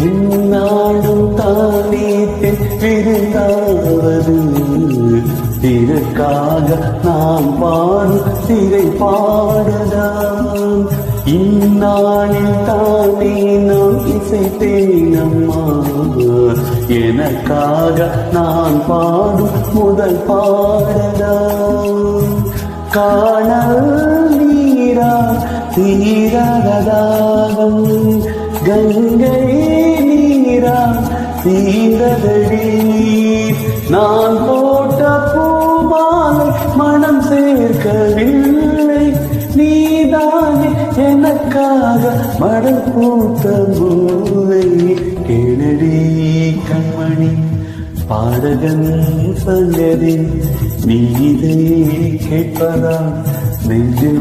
இந்நாளும் தானே விருந்தாவது இதற்காக நாம் பாடும் திரை பாடலாம். இந்நாளில் தானே நாம் இசைத்தேனம்மா, எனக்காக நான் பாடும் முதல் பாடலாம். காணல் நீரா தீரதாகம், கங்கை நீரா தீரதடி, நான் போட்ட பூமாலை மனம் சேர்க்கவில்லை, நீதானே எனக்காக மடல் பூத்த பூவை. கேளடி கண்மணி பாடகன் சங்கதி, நீதே கேட்பதா நெஞ்சு